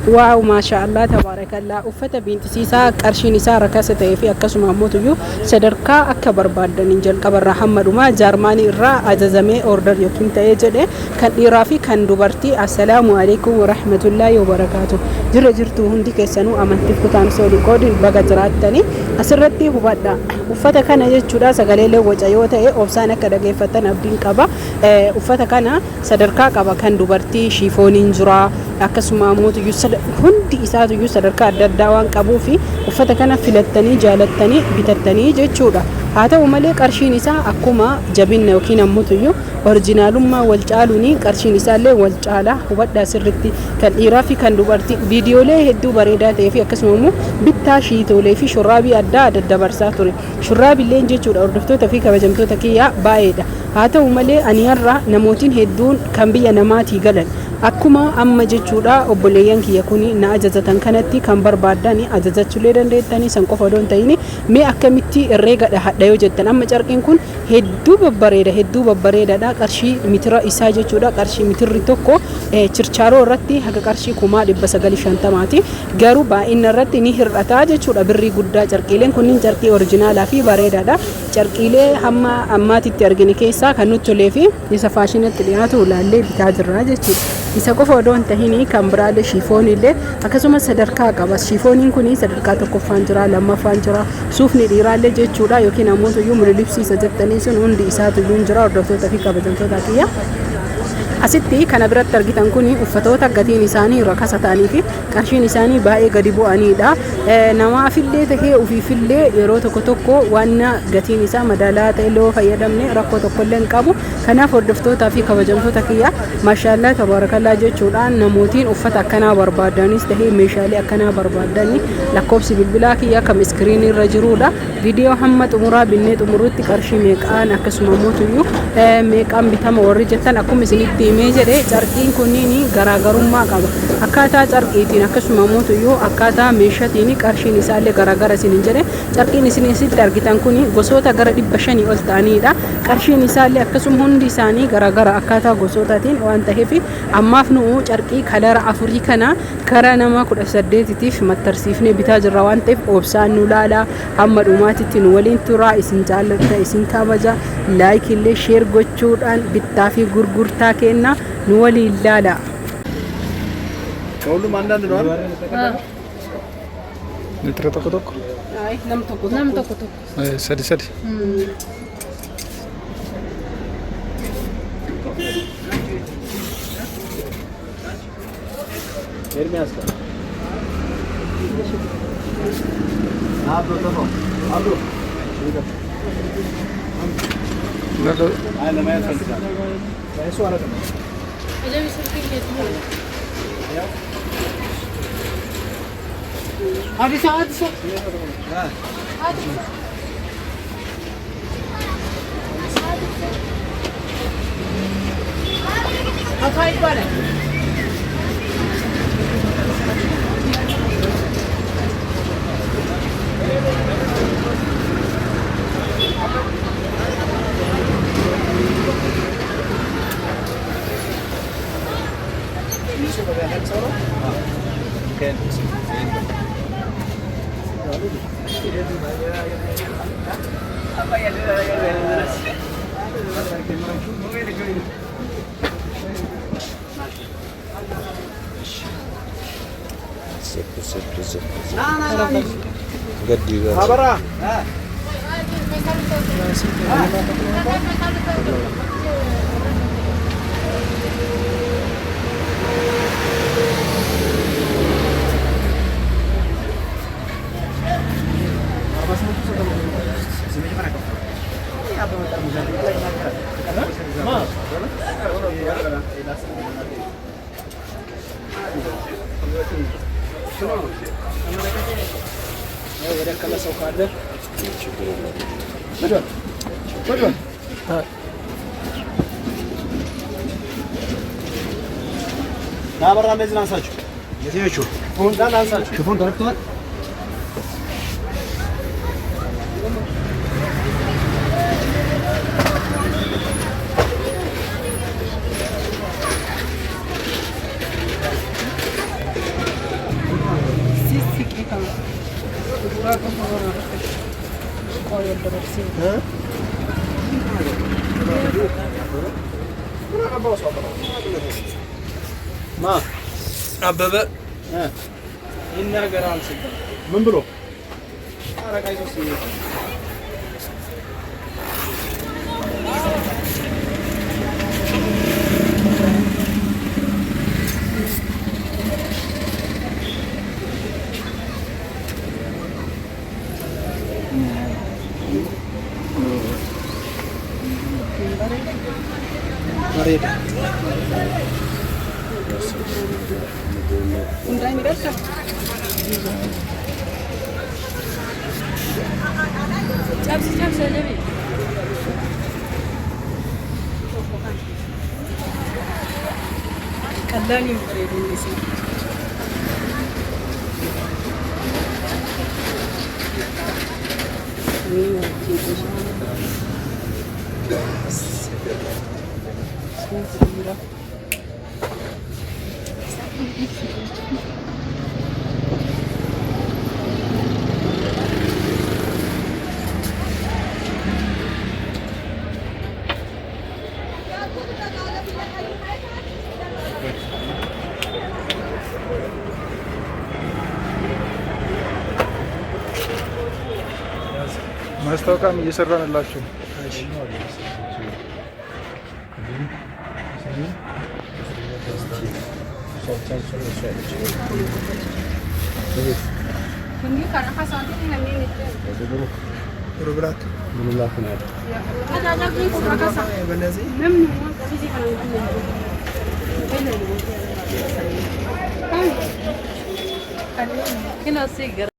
واو ما شاء الله تبارك الله أفت بنت سيسا قرشي نساء ركاسة في أكسو محمود يو صدركا أكبر بعد ننجل كبر محمد ما جرماني را أجزمي أوردر يمكن تيجي كان إرافي كان دوبرتي السلام عليكم ورحمة الله وبركاته جرجرتو هندي كسنو أمانتي كتان سولي كودي بغجرات تاني أسرتي هو بعد أفت كان يجورا سجلله وجايوته أوبسانا كده فتن أبدين كبا أفت كان صدركا كبا كان دوبرتي شيفونين جرا أكسو محمود يو hundi isaatu iyyuu sadarkaa adda addaa waan qabuu fi uffata kana filattanii jaalattanii bitattanii jechuudha. haa ta'u malee qarshiin isaa akkuma jabinna yookiin ammoo iyyuu oriijinaalummaa wal caaluuni qarshiin isaallee wal caalaa hubadhaa sirriitti kan dhiiraa fi kan dubartii viidiyoolee hedduu bareedaa ta'ee fi akkasuma immoo bittaa shiitoolee fi shurraabii adda daddabarsaa ture. Shurraabiillee jechuudha hordoftoota fi kabajamtoota kiyyaa baay'eedha. haa ta'u malee ani har'a namootiin hedduun kan biyya namaatii galan akkuma amma jechuudha obboleeyyan kiyya kuni na ajajatan kanatti kan barbaadani ajajachuulee dandeettanii san qofa doon ta'ini mee akkamitti herreega hadha yoo jettan amma carqiin kun hedduu babbareedaadha qarshii mitira isaa jechuudha qarshii mitirri tokko chirchaaroo irratti haga qarshii 950ti garuu baay'ina irratti ni hir'ata jechuudha birrii guddaa carqiileen kunniin carqii oriijinaalaa fi bareedaadha carqiilee hamma ammaatitti argine keessaa kan nutti tolee fi isa faashinatti dhiyaatu laallee bitaa jirra jechuudha. isa qofa odoo hin tahin kan biraallee shiifoonillee akkasumas sadarkaa qaba shiifooniin kun sadarkaa tokkoffaan jira lammaffaan jira suufni dhiiraallee jechuudha yookiin ammoo iyyuu mul'ibsiisa jettanii sun hundi isaatu iyyuu jira hordoftoota fi kabajamtoota kiyya asitti kana biratti argitan kun uffatoota gatiin isaanii rakasa ta'anii fi qarshiin isaanii baay'ee gadi bu'aniidha namaafillee tahee ufiifillee yeroo tokko waan gatiin isaa madaalaa ta'e loo fayyadamne rakkoo tokkollee hin qabu kanaaf hordoftootaa fi kabajamtoota kiyya maashaallah tabaarakallaa jechuudhaan namootiin uffata akkanaa barbaadanis tahee meeshaalee akkanaa barbaadani lakkoofsi bilbilaa kiyya kam iskiriinii irra jiruudha viidiyoo hamma xumuraa binnee xumurutti qarshii meeqaan akkasuma mootuyyuu meeqaan bitama warri jettan akkuma isinitti himee jedhe carqiin kunniin garaagarummaa qaba akkaataa carqiitiin akkasuma mootuyyuu akkaataa meeshaatiin qarshiin isaallee garaagara isin jedhe carqiin isinitti argitan kun gosoota gara 500 ol ta'aniidha qarshiin isaallee akkasuma hundi isaanii garaagara akkaataa gosootaatiin waan ta'eef ammaaf nu carqii kalara afurii kana kara nama 18tiif mattarsiifnee bitaa jirra waan ta'eef obsaan nu laala hamma dhumaatitti nu waliin turaa isin jaallatta isin kabaja laayik illee sheer gochuudhaan bittaa fi gurgurtaa kenna nu waliin laala ከሁሉም አንዳንድ ነው አይደል? ሊትር tokko አይ nam tokko sadi sadi ኤርሚያስ አብሮ ተቆ አብሮ አይ ለማየት ፈልጋለሁ እሱ አላደም እለም ስልክ ቤት ነው ያው አዲስ አፋይ ይባላል Gaddi ወደ ከለሰው ካለ ናበራ እንደዚህ አንሳችሁ የትኞቹ ፎን ዳን አንሳችሁ ፎን ተረክቷል ما አበበ እ ይናገራል ሲል ምን ብሎ አረጋይቶስ መሬት እንዳይ ሚደርሳ ጨብስ ለቢ ቀላል ይምረድ እንሲ ማስታወቂያም እየሰራንላችሁ Hindi karena kasih ini ini. ሩብላት ምን ላክ ነው Ada lagi kasih. በእነዚህ Nem tapi sih kalau ini. Kan. Kan. Kena sih